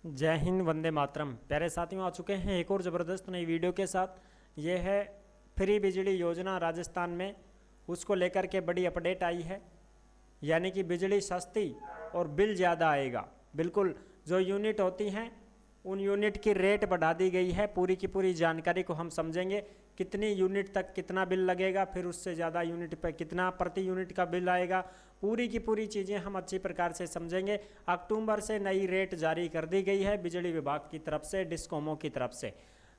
जय हिंद, वंदे मातरम। प्यारे साथियों, आ चुके हैं एक और ज़बरदस्त नई वीडियो के साथ। ये है फ्री बिजली योजना राजस्थान में, उसको लेकर के बड़ी अपडेट आई है। यानी कि बिजली सस्ती और बिल ज़्यादा आएगा। बिल्कुल जो यूनिट होती हैं उन यूनिट की रेट बढ़ा दी गई है। पूरी की पूरी जानकारी को हम समझेंगे, कितनी यूनिट तक कितना बिल लगेगा, फिर उससे ज़्यादा यूनिट पर कितना प्रति यूनिट का बिल आएगा। पूरी की पूरी चीज़ें हम अच्छी प्रकार से समझेंगे। अक्टूबर से नई रेट जारी कर दी गई है बिजली विभाग की तरफ से, डिस्कोमों की तरफ से।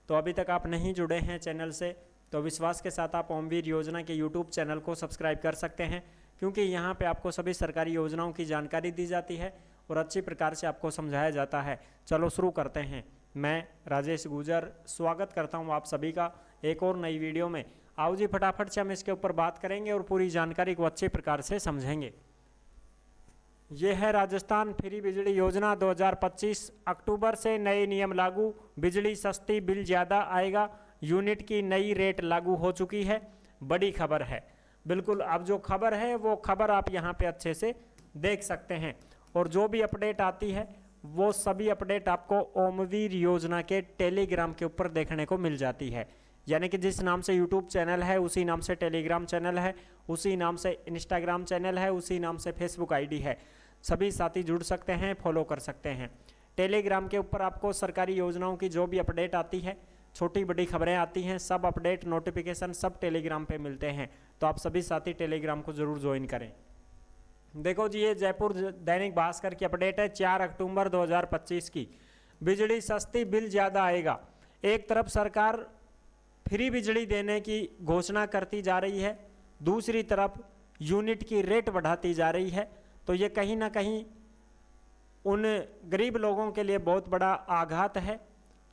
तो अभी तक आप नहीं जुड़े हैं चैनल से तो विश्वास के साथ आप ओमवीर योजना के यूट्यूब चैनल को सब्सक्राइब कर सकते हैं, क्योंकि यहाँ पे आपको सभी सरकारी योजनाओं की जानकारी दी जाती है और अच्छी प्रकार से आपको समझाया जाता है। चलो शुरू करते हैं। मैं राजेश गुजर स्वागत करता हूँ आप सभी का एक और नई वीडियो में। आओ जी, फटाफट से हम इसके ऊपर बात करेंगे और पूरी जानकारी को अच्छी प्रकार से समझेंगे। ये है राजस्थान फ्री बिजली योजना 2025। अक्टूबर से नए नियम लागू, बिजली सस्ती बिल ज़्यादा आएगा, यूनिट की नई रेट लागू हो चुकी है। बड़ी खबर है। बिल्कुल, अब जो खबर है वो खबर आप यहाँ पे अच्छे से देख सकते हैं। और जो भी अपडेट आती है वो सभी अपडेट आपको ओमवीर योजना के टेलीग्राम के ऊपर देखने को मिल जाती है। यानी कि जिस नाम से यूट्यूब चैनल है उसी नाम से टेलीग्राम चैनल है, उसी नाम से इंस्टाग्राम चैनल है, उसी नाम से फेसबुक आईडी है। सभी साथी जुड़ सकते हैं, फॉलो कर सकते हैं। टेलीग्राम के ऊपर आपको सरकारी योजनाओं की जो भी अपडेट आती है, छोटी बड़ी खबरें आती हैं, सब अपडेट नोटिफिकेशन सब टेलीग्राम पे मिलते हैं। तो आप सभी साथी टेलीग्राम को ज़रूर ज्वाइन करें। देखो जी, ये जयपुर दैनिक भास्कर की अपडेट है 4 अक्टूबर 2025 की। बिजली सस्ती बिल ज़्यादा आएगा। एक तरफ सरकार फ्री बिजली देने की घोषणा करती जा रही है, दूसरी तरफ यूनिट की रेट बढ़ाती जा रही है। तो ये कहीं ना कहीं उन गरीब लोगों के लिए बहुत बड़ा आघात है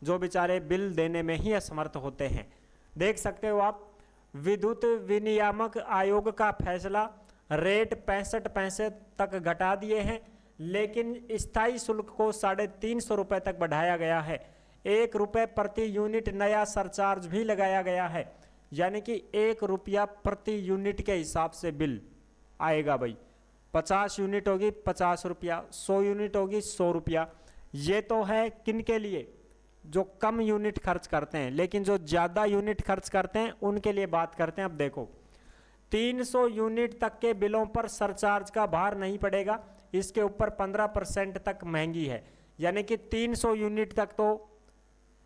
जो बेचारे बिल देने में ही असमर्थ होते हैं। देख सकते हो आप, विद्युत विनियामक आयोग का फैसला, रेट 65 पैसे तक घटा दिए हैं, लेकिन स्थायी शुल्क को 350 रुपये तक बढ़ाया गया है। 1 रुपये प्रति यूनिट नया सरचार्ज भी लगाया गया है। यानी कि 1 रुपया प्रति यूनिट के हिसाब से बिल आएगा भाई। 50 यूनिट होगी 50 रुपया, 100 यूनिट होगी 100 रुपया। ये तो है किन के लिए? जो कम यूनिट खर्च करते हैं, लेकिन जो ज़्यादा यूनिट खर्च करते हैं उनके लिए बात करते हैं। अब देखो, 300 यूनिट तक के बिलों पर सरचार्ज का भार नहीं पड़ेगा। इसके ऊपर 15% तक महंगी है। यानी कि 300 यूनिट तक तो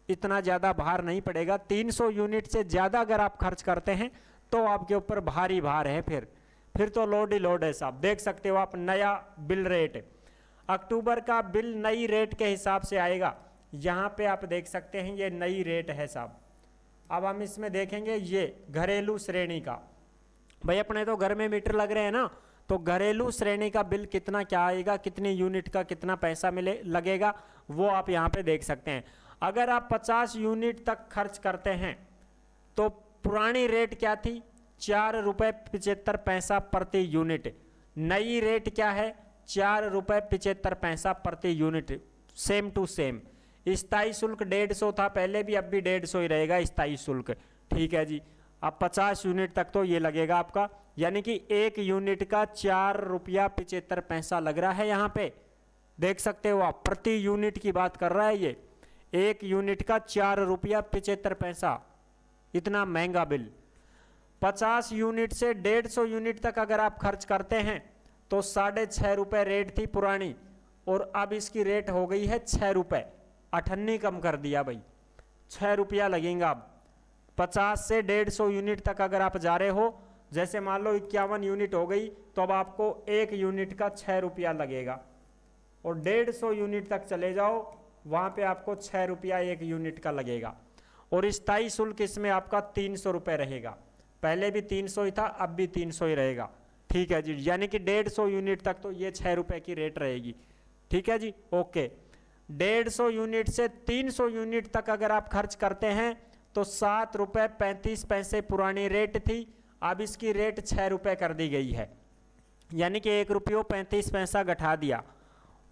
इतना ज़्यादा भार नहीं पड़ेगा। 300 यूनिट से ज़्यादा अगर आप खर्च करते हैं तो आपके ऊपर भारी भार है। फिर तो लोड ही लोड है साहब। देख सकते हो आप, नया बिल रेट अक्टूबर का बिल नई रेट के हिसाब से आएगा। यहाँ पे आप देख सकते हैं ये नई रेट है साहब। अब हम इसमें देखेंगे ये घरेलू श्रेणी का। भाई अपने तो घर में मीटर लग रहे हैं ना, तो घरेलू श्रेणी का बिल कितना क्या आएगा, कितनी यूनिट का कितना पैसा लगेगा, वो आप यहाँ पे देख सकते हैं। अगर आप 50 यूनिट तक खर्च करते हैं तो पुरानी रेट क्या थी? 4 रुपये 75 पैसा प्रति यूनिट। नई रेट क्या है? 4 रुपये 75 पैसा प्रति यूनिट, सेम टू सेम। स्थायी शुल्क 150 था पहले भी, अब भी 150 ही रहेगा स्थायी शुल्क। ठीक है जी। अब 50 यूनिट तक तो ये लगेगा आपका। यानी कि 1 यूनिट का 4 रुपया 75 पैसा लग रहा है। यहाँ पे देख सकते हो आप, प्रति यूनिट की बात कर रहा है ये। 1 यूनिट का 4 रुपया 75 पैसा, इतना महंगा बिल। 50 यूनिट से 150 यूनिट तक अगर आप खर्च करते हैं तो 6.5 रुपये रेट थी पुरानी, और अब इसकी रेट हो गई है 6 रुपये। 98 कम कर दिया भाई, 6 रुपया लगेगा अब। 50 से 150 यूनिट तक अगर आप जा रहे हो, जैसे मान लो 51 यूनिट हो गई, तो अब आपको 1 यूनिट का 6 रुपया लगेगा। और 150 यूनिट तक चले जाओ, वहाँ पे आपको 6 रुपया 1 यूनिट का लगेगा। और स्थायी शुल्क इसमें आपका 300 रुपये रहेगा। पहले भी 300 ही था, अब भी 300 ही रहेगा। ठीक है जी। यानी कि 150 यूनिट तक तो ये 6 रुपये की रेट रहेगी। ठीक है जी, ओके। 150 यूनिट से 300 यूनिट तक अगर आप खर्च करते हैं तो 7 रुपये 35 पैसे पुरानी रेट थी, अब इसकी रेट 6 रुपये कर दी गई है। यानी कि 1 रुपये 35 पैसा घटा दिया।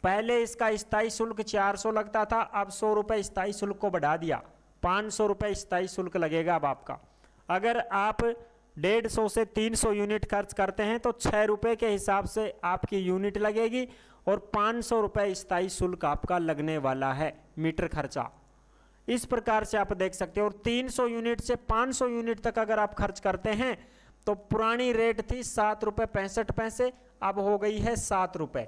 पहले इसका स्थायी शुल्क 400 लगता था, अब 100 रुपये स्थायी शुल्क को बढ़ा दिया। 500 रुपये स्थायी शुल्क लगेगा अब आपका। अगर आप 150 से 300 यूनिट खर्च करते हैं तो 6 रुपये के हिसाब से आपकी यूनिट लगेगी, और 500 रुपये स्थायी शुल्क आपका लगने वाला है मीटर खर्चा। इस प्रकार से आप देख सकते हो। और 300 यूनिट से 500 यूनिट तक अगर आप खर्च करते हैं तो पुरानी रेट थी 7 रुपये 65 पैसे, अब हो गई है 7 रुपये,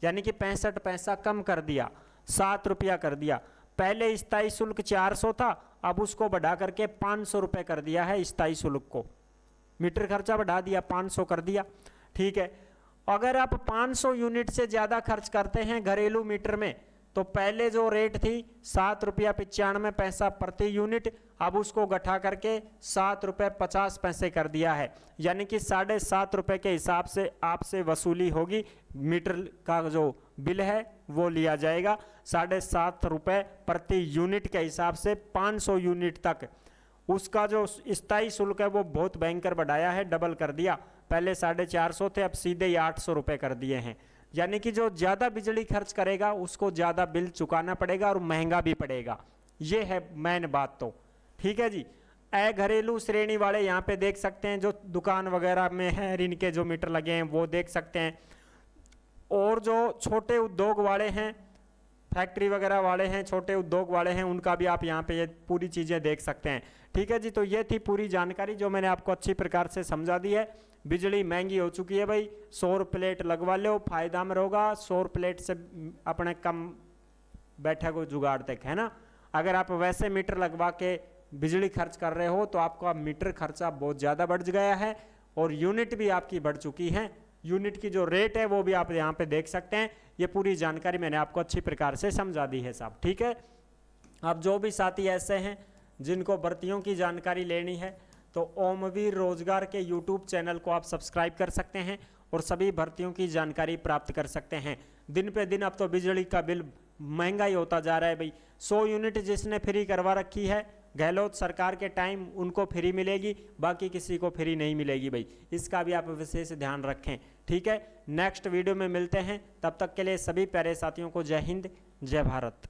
यानी कि 65 पैसा कम कर दिया, 7 रुपया कर दिया। पहले स्थायी शुल्क 400 था, अब उसको बढ़ा करके 500 रुपये कर दिया है स्थायी शुल्क को। मीटर खर्चा बढ़ा दिया, 500 कर दिया, ठीक है। अगर आप 500 यूनिट से ज़्यादा खर्च करते हैं घरेलू मीटर में, तो पहले जो रेट थी 7 रुपया 95 पैसा प्रति यूनिट, अब उसको घटा करके 7 रुपये 50 पैसे कर दिया है, यानी कि 7.5 रुपये के हिसाब से आपसे वसूली होगी। मीटर का जो बिल है वो लिया जाएगा 7.5 रुपये प्रति यूनिट के हिसाब से 500 यूनिट तक। उसका जो स्थायी शुल्क है वो बहुत भयंकर बढ़ाया है, डबल कर दिया। पहले 450 थे, अब सीधे ही 800 रुपये कर दिए हैं। यानी कि जो ज़्यादा बिजली खर्च करेगा उसको ज़्यादा बिल चुकाना पड़ेगा और महंगा भी पड़ेगा। ये है मेन बात तो, ठीक है जी। घरेलू श्रेणी वाले यहाँ पे देख सकते हैं, जो दुकान वगैरह में है इनके जो मीटर लगे हैं वो देख सकते हैं। और जो छोटे उद्योग वाले हैं, फैक्ट्री वगैरह वाले हैं, छोटे उद्योग वाले हैं, उनका भी आप यहाँ पे ये पूरी चीज़ें देख सकते हैं, ठीक है जी। तो ये थी पूरी जानकारी जो मैंने आपको अच्छी प्रकार से समझा दी है। बिजली महंगी हो चुकी है भाई, सौर प्लेट लगवा लो, फायदा में होगा। सौर प्लेट से अपने कम बैठे को जुगाड़ तक है ना। अगर आप वैसे मीटर लगवा के बिजली खर्च कर रहे हो तो आपका मीटर खर्चा बहुत ज़्यादा बढ़ गया है और यूनिट भी आपकी बढ़ चुकी है। यूनिट की जो रेट है वो भी आप यहाँ पे देख सकते हैं। ये पूरी जानकारी मैंने आपको अच्छी प्रकार से समझा दी है साहब, ठीक है। अब जो भी साथी ऐसे हैं जिनको भर्तियों की जानकारी लेनी है तो ओमवीर रोजगार के यूट्यूब चैनल को आप सब्सक्राइब कर सकते हैं और सभी भर्तियों की जानकारी प्राप्त कर सकते हैं। दिन पे दिन अब तो बिजली का बिल महंगा ही होता जा रहा है भाई। 100 यूनिट जिसने फ्री करवा रखी है गहलोत सरकार के टाइम, उनको फ्री मिलेगी, बाकी किसी को फ्री नहीं मिलेगी भाई। इसका भी आप विशेष ध्यान रखें, ठीक है। नेक्स्ट वीडियो में मिलते हैं, तब तक के लिए सभी प्यारे साथियों को जय हिंद, जय भारत।